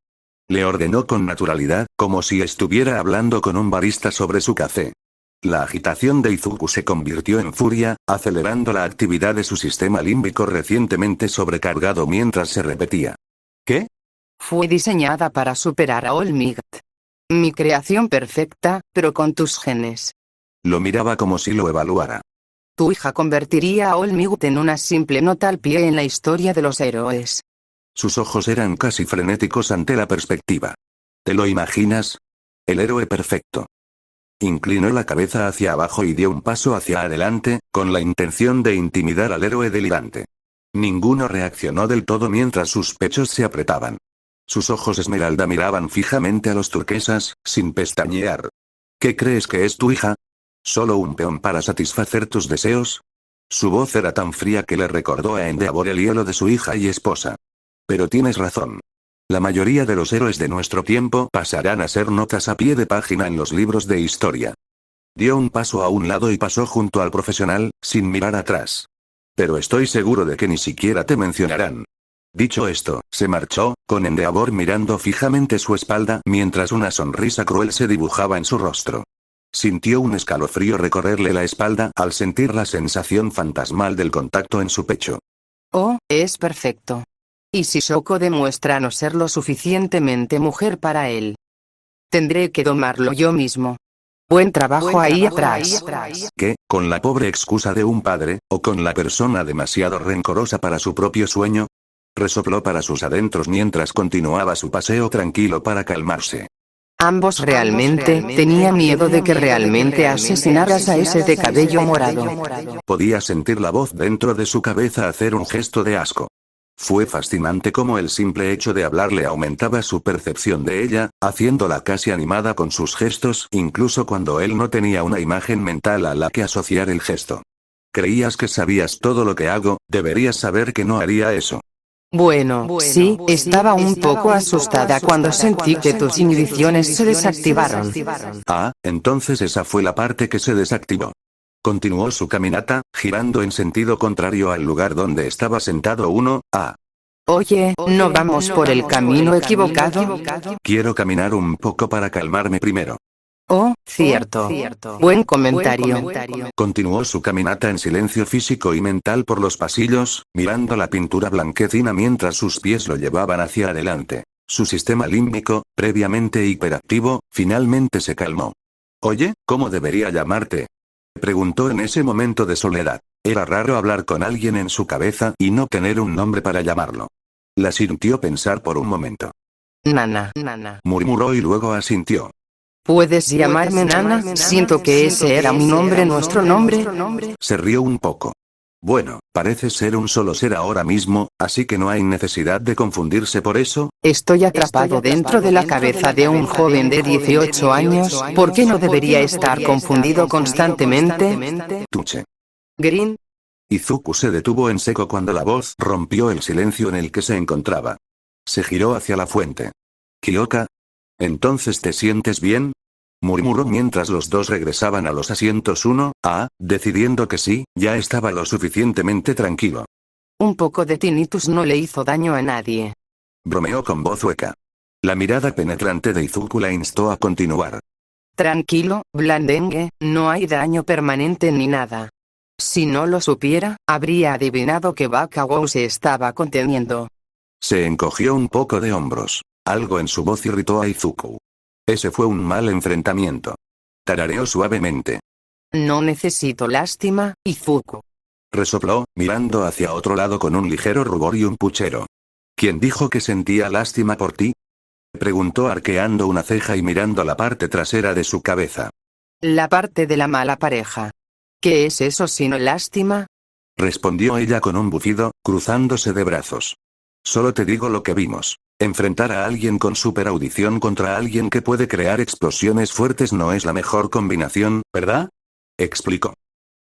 Le ordenó con naturalidad, como si estuviera hablando con un barista sobre su café. La agitación de Izuku se convirtió en furia, acelerando la actividad de su sistema límbico recientemente sobrecargado mientras se repetía. ¿Qué? Fue diseñada para superar a All Might. Mi creación perfecta, pero con tus genes. Lo miraba como si lo evaluara. Tu hija convertiría a All Might en una simple nota al pie en la historia de los héroes. Sus ojos eran casi frenéticos ante la perspectiva. ¿Te lo imaginas? El héroe perfecto. Inclinó la cabeza hacia abajo y dio un paso hacia adelante, con la intención de intimidar al héroe delirante. Ninguno reaccionó del todo mientras sus pechos se apretaban. Sus ojos esmeralda miraban fijamente a los turquesas, sin pestañear. ¿Qué crees que es tu hija? ¿Solo un peón para satisfacer tus deseos? Su voz era tan fría que le recordó a Endeavor el hielo de su hija y esposa. Pero tienes razón. La mayoría de los héroes de nuestro tiempo pasarán a ser notas a pie de página en los libros de historia. Dio un paso a un lado y pasó junto al profesional, sin mirar atrás. Pero estoy seguro de que ni siquiera te mencionarán. Dicho esto, se marchó, con Endeavor mirando fijamente su espalda mientras una sonrisa cruel se dibujaba en su rostro. Sintió un escalofrío recorrerle la espalda al sentir la sensación fantasmal del contacto en su pecho. Oh, es perfecto. ¿Y si Shoko demuestra no ser lo suficientemente mujer para él? Tendré que domarlo yo mismo. Buen trabajo ahí atrás. ¿Qué, con la pobre excusa de un padre, o con la persona demasiado rencorosa para su propio sueño? Resopló para sus adentros mientras continuaba su paseo tranquilo para calmarse. Ambos realmente tenía miedo de que realmente asesinaras a ese de cabello morado. Podía sentir la voz dentro de su cabeza hacer un gesto de asco. Fue fascinante cómo el simple hecho de hablarle aumentaba su percepción de ella, haciéndola casi animada con sus gestos, incluso cuando él no tenía una imagen mental a la que asociar el gesto. Creías que sabías todo lo que hago, deberías saber que no haría eso. Bueno, sí, estaba un poco asustada cuando sentí que tus inhibiciones se desactivaron. Ah, entonces esa fue la parte que se desactivó. Continuó su caminata, girando en sentido contrario al lugar donde estaba sentado uno. Oye, ¿no vamos por el camino equivocado? Quiero caminar un poco para calmarme primero. Oh, cierto. Buen comentario. Continuó su caminata en silencio físico y mental por los pasillos, mirando la pintura blanquecina mientras sus pies lo llevaban hacia adelante. Su sistema límbico, previamente hiperactivo, finalmente se calmó. Oye, ¿cómo debería llamarte? Preguntó en ese momento de soledad. Era raro hablar con alguien en su cabeza y no tener un nombre para llamarlo. La sintió pensar por un momento. Nana, Murmuró y luego asintió. ¿Puedes llamarme Nana? Siento que ese era mi nombre, nuestro nombre. Se rió un poco. Bueno, parece ser un solo ser ahora mismo, así que no hay necesidad de confundirse por eso. Estoy atrapado dentro de la cabeza de un joven de 18 años, ¿por qué no debería estar confundido constantemente? Tuche. Green, Izuku se detuvo en seco cuando la voz rompió el silencio en el que se encontraba. Se giró hacia la fuente. ¿Kyoka? ¿Entonces te sientes bien? Murmuró mientras los dos regresaban a los asientos decidiendo que sí, ya estaba lo suficientemente tranquilo. un poco de tinnitus no le hizo daño a nadie. Bromeó con voz hueca. La mirada penetrante de Izuku la instó a continuar. Tranquilo, blandengue, no hay daño permanente ni nada. Si no lo supiera, habría adivinado que Bakagou se estaba conteniendo. Se encogió un poco de hombros. Algo en su voz irritó a Izuku. Ese fue un mal enfrentamiento. Tarareó suavemente. No necesito lástima, Izuku. Resopló, mirando hacia otro lado con un ligero rubor y un puchero. ¿Quién dijo que sentía lástima por ti? Preguntó arqueando una ceja y mirando la parte trasera de su cabeza. La parte de la mala pareja. ¿Qué es eso sino lástima? Respondió ella con un bufido, cruzándose de brazos. Solo te digo lo que vimos. Enfrentar a alguien con superaudición contra alguien que puede crear explosiones fuertes no es la mejor combinación, ¿verdad? Explicó.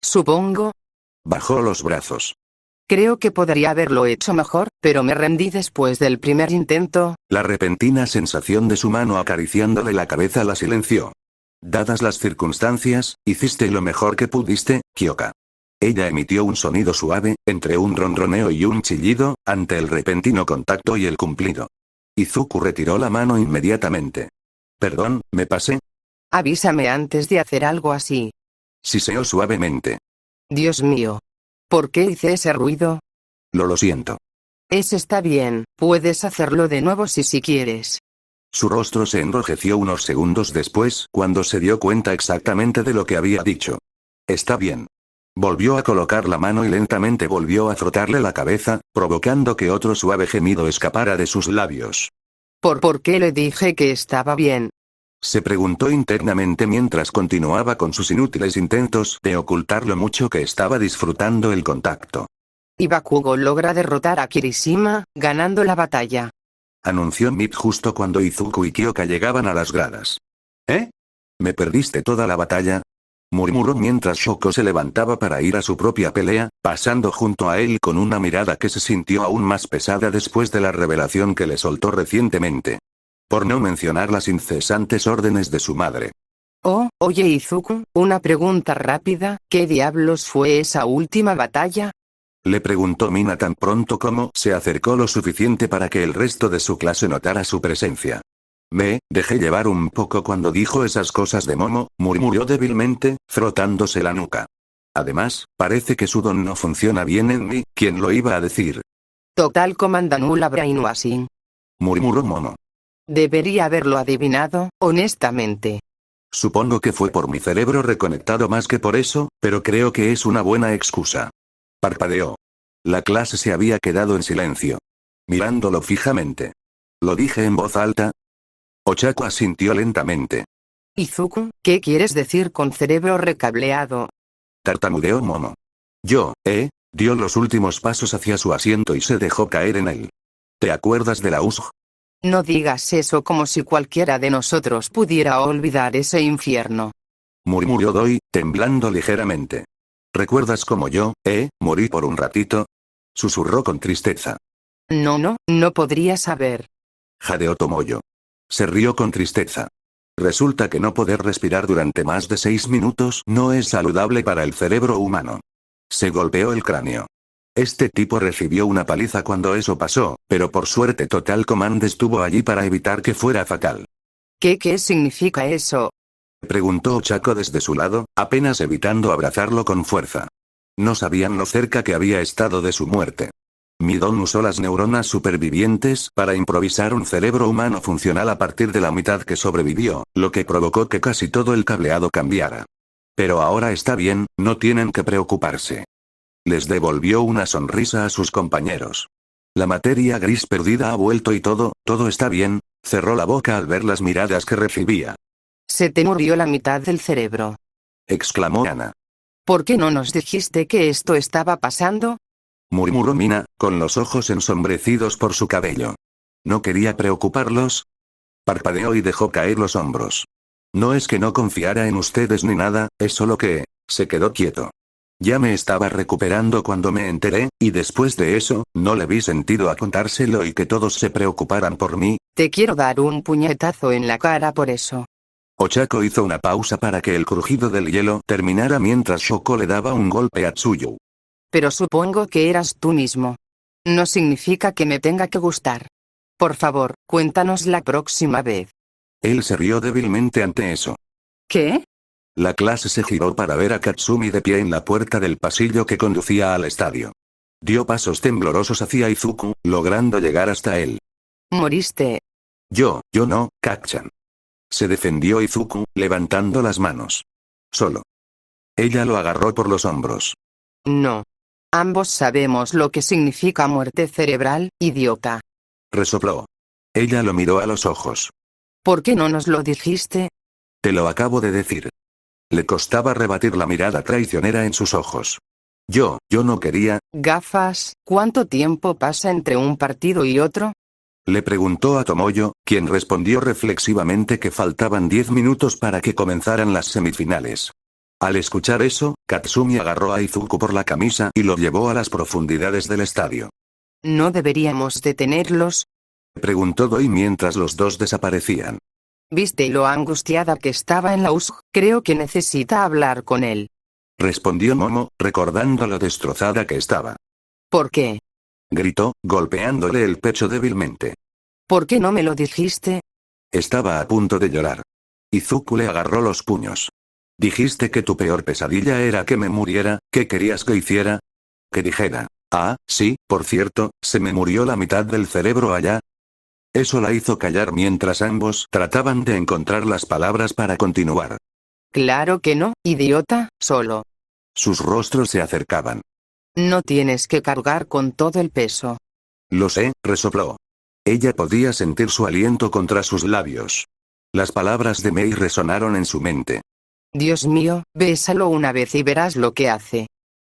Supongo. Bajó los brazos. Creo que podría haberlo hecho mejor, pero me rendí después del primer intento. La repentina sensación de su mano acariciándole la cabeza la silenció. Dadas las circunstancias, hiciste lo mejor que pudiste, Kyoka. Ella emitió un sonido suave, entre un ronroneo y un chillido, ante el repentino contacto y el cumplido. Izuku retiró la mano inmediatamente. Perdón, ¿me pasé? Avísame antes de hacer algo así. Siseó suavemente. Dios mío. ¿Por qué hice ese ruido? Lo siento. Está bien, puedes hacerlo de nuevo si quieres. Su rostro se enrojeció unos segundos después, cuando se dio cuenta exactamente de lo que había dicho. Está bien. Volvió a colocar la mano y lentamente volvió a frotarle la cabeza, provocando que otro suave gemido escapara de sus labios. ¿Por qué le dije que estaba bien? Se preguntó internamente mientras continuaba con sus inútiles intentos de ocultar lo mucho que estaba disfrutando el contacto. Y Bakugo logra derrotar a Kirishima, ganando la batalla. Anunció Mip justo cuando Izuku y Kyoka llegaban a las gradas. ¿Eh? ¿Me perdiste toda la batalla? Murmuró mientras Shoko se levantaba para ir a su propia pelea, pasando junto a él con una mirada que se sintió aún más pesada después de la revelación que le soltó recientemente. Por no mencionar las incesantes órdenes de su madre. Oh, oye Izuku, una pregunta rápida, ¿qué diablos fue esa última batalla? Le preguntó Mina tan pronto como se acercó lo suficiente para que el resto de su clase notara su presencia. Me dejé llevar un poco cuando dijo esas cosas de Momo, murmuró débilmente, frotándose la nuca. Además, parece que su don no funciona bien en mí, ¿quién lo iba a decir? Total Comandant Brainwashing. Murmuró Momo. Debería haberlo adivinado, honestamente. Supongo que fue por mi cerebro reconectado más que por eso, pero creo que es una buena excusa. Parpadeó. La clase se había quedado en silencio. Mirándolo fijamente. ¿Lo dije en voz alta? Ochako asintió lentamente. Izuku, ¿qué quieres decir con cerebro recableado? Tartamudeó Momo. Dio los últimos pasos hacia su asiento y se dejó caer en él. ¿Te acuerdas de la USG? No digas eso como si cualquiera de nosotros pudiera olvidar ese infierno. Murmuró Doi, temblando ligeramente. ¿Recuerdas cómo yo, morí por un ratito? Susurró con tristeza. No podría saber. Jadeó Tomoyo. Se rió con tristeza. Resulta que no poder respirar durante más de 6 minutos no es saludable para el cerebro humano. Se golpeó el cráneo. Este tipo recibió una paliza cuando eso pasó, pero por suerte Total Command estuvo allí para evitar que fuera fatal. ¿Qué significa eso? Preguntó Ochako desde su lado, apenas evitando abrazarlo con fuerza. No sabían lo cerca que había estado de su muerte. Midon usó las neuronas supervivientes para improvisar un cerebro humano funcional a partir de la mitad que sobrevivió, lo que provocó que casi todo el cableado cambiara. Pero ahora está bien, no tienen que preocuparse. Les devolvió una sonrisa a sus compañeros. La materia gris perdida ha vuelto y todo está bien, cerró la boca al ver las miradas que recibía. Se te murió la mitad del cerebro, Exclamó Ana. ¿por qué no nos dijiste que esto estaba pasando? Murmuró Mina, con los ojos ensombrecidos por su cabello. ¿No quería preocuparlos? Parpadeó y dejó caer los hombros. No es que no confiara en ustedes ni nada, es solo que se quedó quieto. Ya me estaba recuperando cuando me enteré, y después de eso, no le vi sentido a contárselo y que todos se preocuparan por mí. Te quiero dar un puñetazo en la cara por eso. Ochako hizo una pausa para que el crujido del hielo terminara mientras Shoko le daba un golpe a Tsuyu. Pero supongo que eras tú mismo. No significa que me tenga que gustar. Por favor, cuéntanos la próxima vez. Él se rió débilmente ante eso. ¿Qué? La clase se giró para ver a Katsumi de pie en la puerta del pasillo que conducía al estadio. Dio pasos temblorosos hacia Izuku, logrando llegar hasta él. ¿Moriste? Yo no, Kacchan. Se defendió Izuku, levantando las manos. Solo. Ella lo agarró por los hombros. No. Ambos sabemos lo que significa muerte cerebral, idiota. Resopló. Ella lo miró a los ojos. ¿Por qué no nos lo dijiste? Te lo acabo de decir. Le costaba rebatir la mirada traicionera en sus ojos. Yo no quería. Gafas, ¿cuánto tiempo pasa entre un partido y otro? Le preguntó a Tomoyo, quien respondió reflexivamente que faltaban 10 minutos para que comenzaran las semifinales. Al escuchar eso, Katsumi agarró a Izuku por la camisa y lo llevó a las profundidades del estadio. ¿No deberíamos detenerlos? Preguntó Doi mientras los dos desaparecían. ¿Viste lo angustiada que estaba en la USG? Creo que necesita hablar con él. Respondió Momo, recordando lo destrozada que estaba. ¿Por qué? Gritó, golpeándole el pecho débilmente. ¿Por qué no me lo dijiste? Estaba a punto de llorar. Izuku le agarró los puños. Dijiste que tu peor pesadilla era que me muriera, ¿qué querías que hiciera? Que dijera, ah, sí, por cierto, se me murió la mitad del cerebro allá. Eso la hizo callar mientras ambos trataban de encontrar las palabras para continuar. Claro que no, idiota, solo. Sus rostros se acercaban. No tienes que cargar con todo el peso. Lo sé, resopló. Ella podía sentir su aliento contra sus labios. Las palabras de Mei resonaron en su mente. Dios mío, bésalo una vez y verás lo que hace.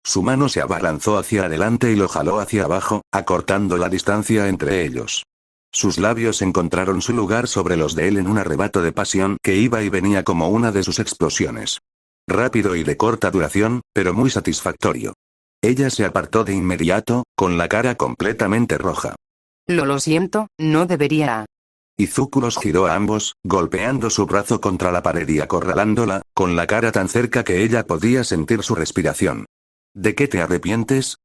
Su mano se abalanzó hacia adelante y lo jaló hacia abajo, acortando la distancia entre ellos. Sus labios encontraron su lugar sobre los de él en un arrebato de pasión que iba y venía como una de sus explosiones. Rápido y de corta duración, pero muy satisfactorio. Ella se apartó de inmediato, con la cara completamente roja. Lo siento, no debería. Izuku los giró a ambos, golpeando su brazo contra la pared y acorralándola, con la cara tan cerca que ella podía sentir su respiración. ¿De qué te arrepientes?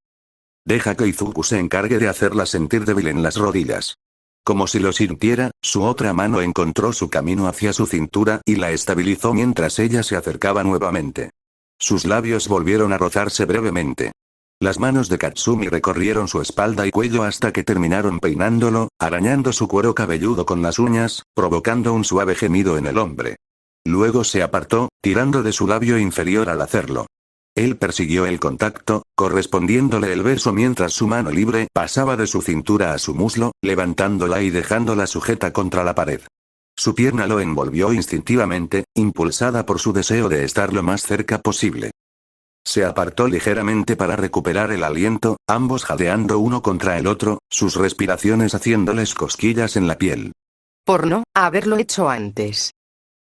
Deja que Izuku se encargue de hacerla sentir débil en las rodillas. Como si lo sintiera, su otra mano encontró su camino hacia su cintura y la estabilizó mientras ella se acercaba nuevamente. Sus labios volvieron a rozarse brevemente. Las manos de Katsumi recorrieron su espalda y cuello hasta que terminaron peinándolo, arañando su cuero cabelludo con las uñas, provocando un suave gemido en el hombre. Luego se apartó, tirando de su labio inferior al hacerlo. Él persiguió el contacto, correspondiéndole el beso mientras su mano libre pasaba de su cintura a su muslo, levantándola y dejándola sujeta contra la pared. Su pierna lo envolvió instintivamente, impulsada por su deseo de estar lo más cerca posible. Se apartó ligeramente para recuperar el aliento, ambos jadeando uno contra el otro, sus respiraciones haciéndoles cosquillas en la piel. Por no haberlo hecho antes.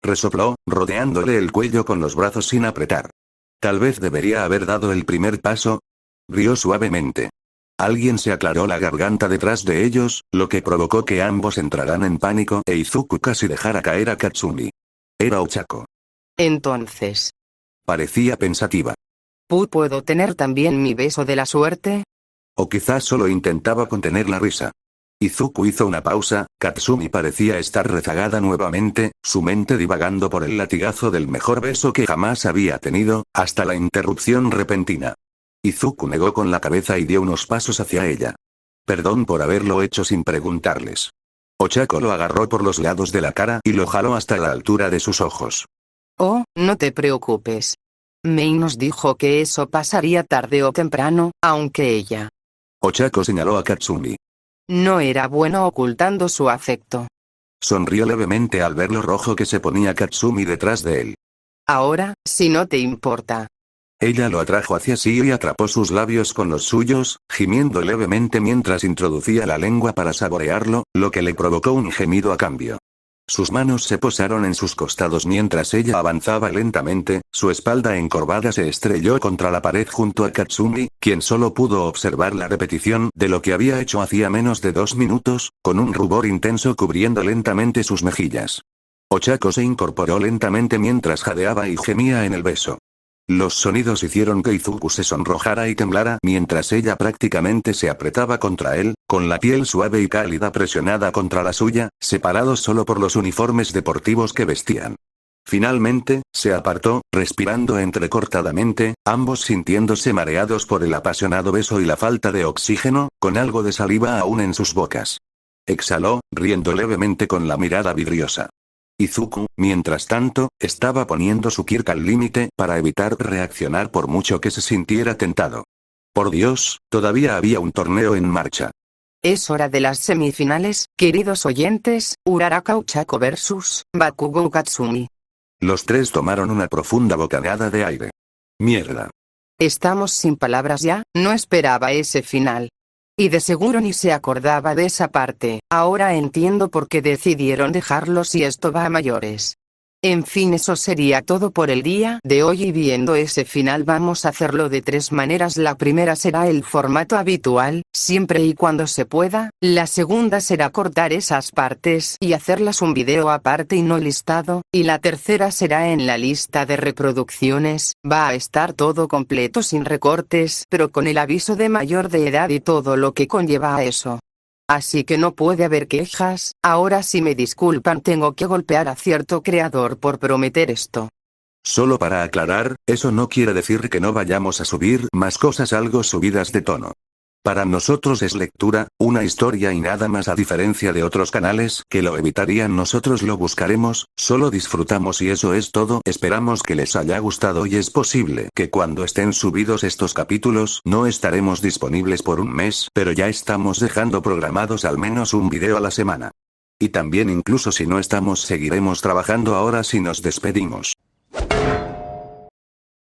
Resopló, rodeándole el cuello con los brazos sin apretar. Tal vez debería haber dado el primer paso. Rió suavemente. Alguien se aclaró la garganta detrás de ellos, lo que provocó que ambos entraran en pánico e Izuku casi dejara caer a Katsumi. Era Ochako. Entonces. Parecía pensativa. ¿Puedo tener también mi beso de la suerte? O quizás solo intentaba contener la risa. Izuku hizo una pausa, Katsumi parecía estar rezagada nuevamente, su mente divagando por el latigazo del mejor beso que jamás había tenido, hasta la interrupción repentina. Izuku negó con la cabeza y dio unos pasos hacia ella. Perdón por haberlo hecho sin preguntarles. Ochako lo agarró por los lados de la cara y lo jaló hasta la altura de sus ojos. Oh, no te preocupes. Mei nos dijo que eso pasaría tarde o temprano, aunque ella Ochako señaló a Katsumi. no era bueno ocultando su afecto. Sonrió levemente al ver lo rojo que se ponía Katsumi detrás de él. Ahora, si no te importa. Ella lo atrajo hacia sí y atrapó sus labios con los suyos, gimiendo levemente mientras introducía la lengua para saborearlo, lo que le provocó un gemido a cambio. Sus manos se posaron en sus costados mientras ella avanzaba lentamente, su espalda encorvada se estrelló contra la pared junto a Katsumi, quien solo pudo observar la repetición de lo que había hecho hacía menos de 2 minutos, con un rubor intenso cubriendo lentamente sus mejillas. Ochako se incorporó lentamente mientras jadeaba y gemía en el beso. Los sonidos hicieron que Izuku se sonrojara y temblara mientras ella prácticamente se apretaba contra él, con la piel suave y cálida presionada contra la suya, separados solo por los uniformes deportivos que vestían. Finalmente, se apartó, respirando entrecortadamente, ambos sintiéndose mareados por el apasionado beso y la falta de oxígeno, con algo de saliva aún en sus bocas. Exhaló, riendo levemente con la mirada vidriosa. Izuku, mientras tanto, estaba poniendo su kirk al límite para evitar reaccionar por mucho que se sintiera tentado. Por Dios, todavía había un torneo en marcha. Es hora de las semifinales, queridos oyentes, Uraraka Ochako vs. Bakugou Katsumi. Los tres tomaron una profunda bocanada de aire. Mierda. Estamos sin palabras ya, no esperaba ese final. Y de seguro ni se acordaba de esa parte, ahora entiendo por qué decidieron dejarlo si esto va a mayores. En fin, eso sería todo por el día de hoy y viendo ese final vamos a hacerlo de 3 maneras. La primera será el formato habitual, siempre y cuando se pueda, la segunda será cortar esas partes y hacerlas un video aparte y no listado, y la tercera será en la lista de reproducciones, va a estar todo completo sin recortes, pero con el aviso de mayor de edad y todo lo que conlleva a eso. Así que no puede haber quejas. Ahora si me disculpan tengo que golpear a cierto creador por prometer esto. Solo para aclarar, eso no quiere decir que no vayamos a subir más cosas algo subidas de tono. Para nosotros es lectura, una historia y nada más, a diferencia de otros canales que lo evitarían. Nosotros lo buscaremos, solo disfrutamos y eso es todo. Esperamos que les haya gustado y es posible que cuando estén subidos estos capítulos no estaremos disponibles por un mes, pero ya estamos dejando programados al menos un video a la semana. Y también incluso si no estamos seguiremos trabajando ahora si nos despedimos.